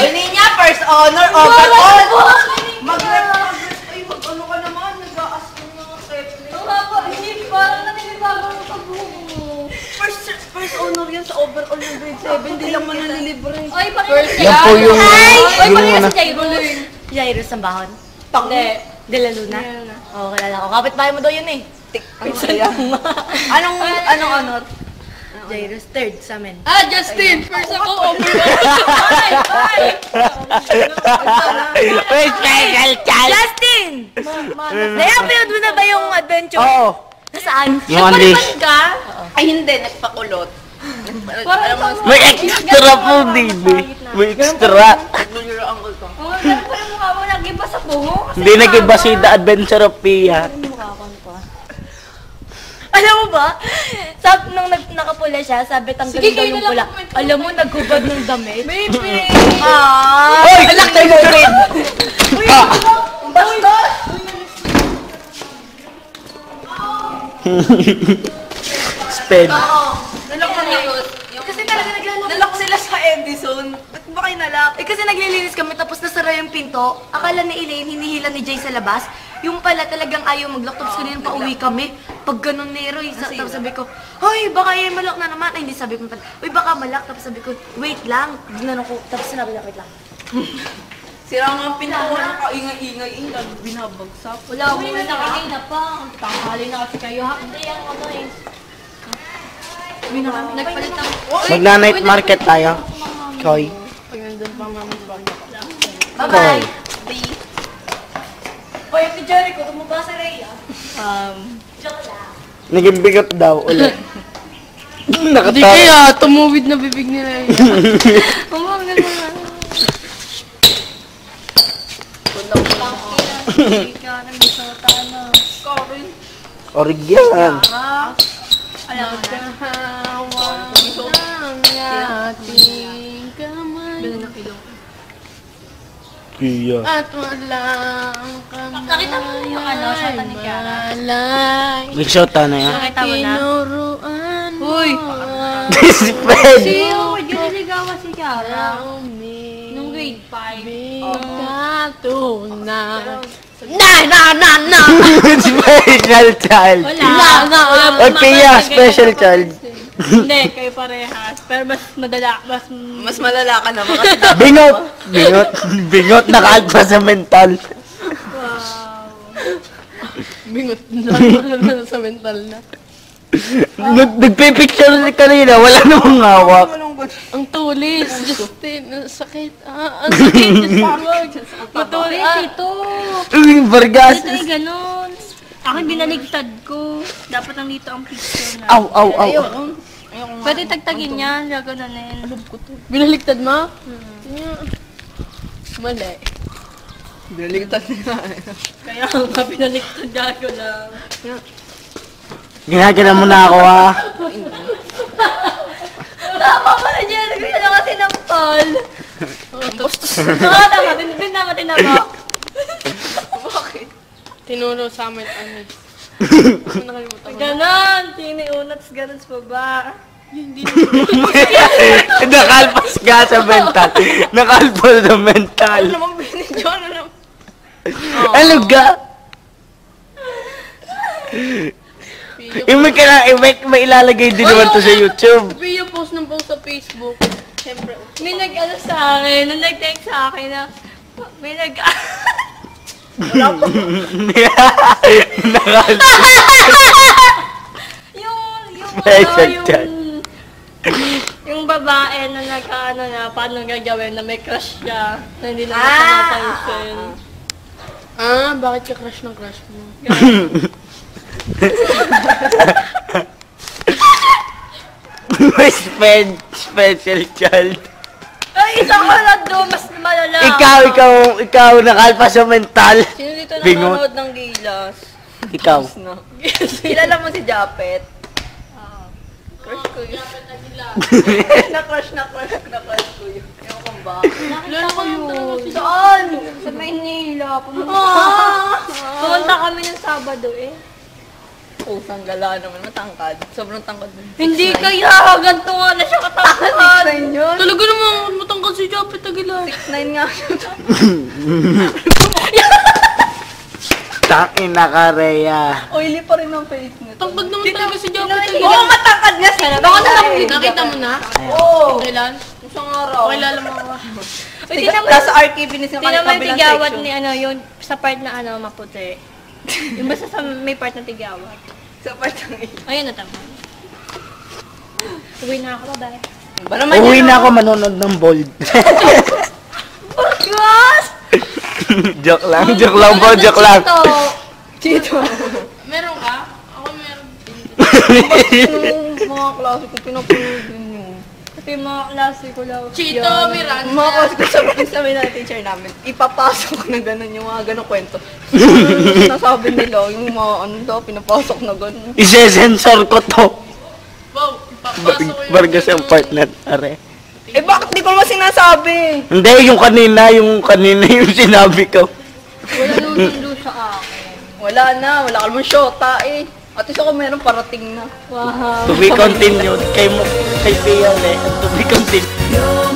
Hindi niya, first honor, overall. Mag-ano ka naman, nag-aas ka ng setlist. Oo nga po, hindi, parang naninibago mo sa buho mo. First honor yan sa overall ng grade 7, hindi lang mo nalilibre. Ay, pakinggan Yan po yung... Ay, yung pakinggan ano. si Jairus. Jairus ang bahon. Hindi. De la Luna? Oo, kilala ko. Kapit bahay mo daw yun eh. Ano kaya? Anong honor? Jairus, third sa amin. Ah, Justin! First ako, overall. May special child! Justin! Na-upload mo na ba yung adventure? Oo. Nasaan? Yung only... ka? Ay, hindi, nagpakulot. May extra po din eh. May extra. Nagluluro ang ko. Oo, ganun pa yung mukha mo, nag-iba sa buho. Hindi nag-iba si The Adventure of Pia. Alam mo ba? Nung nakapula siya, sabi tanggalin daw yung pula. Alam mo, naghubad ng damit. Baby! Ah! Hoy! Alak tayo mo, grade! Bastos! Sped. Kasi talaga naglalak. Nalak sila sa Edison. Ba't ba kayo nalak? Eh kasi naglilinis kami tapos nasara yung pinto. Akala ni Elaine, hinihila ni Jay sa labas. Yung pala talagang ayaw mag-lock. Tapos kanina pauwi kami. Pag ganun ni Roy, tapos sabi ko, hoy, baka yung malak na naman. Ay, hindi, sabi ko pala, uy, baka malak. Tapos sabi ko, wait lang. Ginano ko. Tapos sinabi niya, wait lang. Sira nga ang pinto ko, nakaingay-ingay, binabagsak. Wala mo na kanina pa. Tanghali na kasi kayo. Hindi ang ano eh. Nagpalit ang... Magna-night market tayo. Koy. Bye-bye. Hoy, yung Jericho, tumaba sa Rhea. Joke lang. Naging bigot daw ulit. Hindi Nakatawa. kaya, tumuwid na bibig nila yun. Oo, ganun na. Origyan. Alam mo na. Ating kamay. Pia. At walang kamay. Nakita mo yung ano, shot ni Kiara? Malay. Nag-shota na yan. Nakita mo na? Tinuruan mo. Uy! Sped. Giniligawan si Kiara. Nung grade 5. Bigatunan. Na! Special child. Wala. Oy, Pia, special child. Hindi, kayo parehas. Pero mas madala, Mas malala ka naman kasi Bingot. Bingot naka-alpha sa mental. bingot na sa mental na. Nagpipicture ni kanina, wala namang hawak. Ang tulis, Justin, ang sakit. Ang sakit, Justin. Matulis ito. Uy, Vargas. Ito yung ganun. Akin binaligtad ko. Dapat ang dito ang picture na. Au. Pwede tagtagin niya, gaganunin. Binaligtad mo? Mali. Binaligtad nila. Kaya nga binaligtad gago lang. Ginagana mo na ako ha. Tama ka na dyan, nagkaya na kasi ng tol. Tama, tinama. Bakit? Tinuro sa amin, Ganon, tiniunats, ganon pa ba? Nakalpas ka sa mental. Nakalpas sa mental. Ano naman binidyo? Ano naman? Ano ga? Yung may ilalagay din naman to sa YouTube. Pia post ng post sa Facebook. Siyempre, may nag-ano sa akin, nung nag-text sa akin na, may nag... yung babae na nagkaano na, paano gagawin na may crush siya, na hindi naman napansin. Bakit ka crush ng crush mo? May special child. Ay, isang wala doon, mas malala. Ikaw nakalpas sa mental. Sino dito Bingot. nanonood ng Gilas? Ikaw. No. Kilala mo si Japet? Crush ko yun. Na-crush ko yun. Ewan kong ba? Lalo ko yun. Saan? Sa Maynila. Pumunta kami ng Sabado eh. Pusang gala naman. Matangkad. Sobrang tangkad. Hindi kaya, ganito nga na siya katawan. Yun. Talaga naman, matangkad si 9 nga. Tangin na ka, Rhea. Oily pa rin ang face nito. Tangkad naman talaga si Japet. Oo, matangkad nga sila. Baka Nakita mo na? Oo. Kailan? Isang araw. Kailan mo ako? Nasa archive ni Tingnan mo yung tigawat ni ano, yung sa part na ano, maputi. Yung basta sa may part na tigawat. Sa part ng Ayun na tama. Uwi na ako, bye. Ba naman Uwi na ako manonood ng Bold. Gas! Joke lang po, joke lang. Chito. Meron ka? Ako meron. Yung mga klase ko, pinapanood nyo. Kasi yung mga klase ko lang. Chito, Yung Miranda. mga klase ko sabi na teacher namin, ipapasok na gano'n yung mga gano'ng kwento. Sinasabi nila, yung mga ano daw, pinapasok na gano'n. Isesensor ko to. Wow, ipapasok ko yung... Bargas ang part na, are. Eh bakit di ko naman sinasabi? Hindi, yung kanina yung sinabi ko. Wala nang sundo sa akin. Wala na, wala ka naman syota eh. At least ako meron parating na. Wow. To be continued. Kay Pia, to be continued.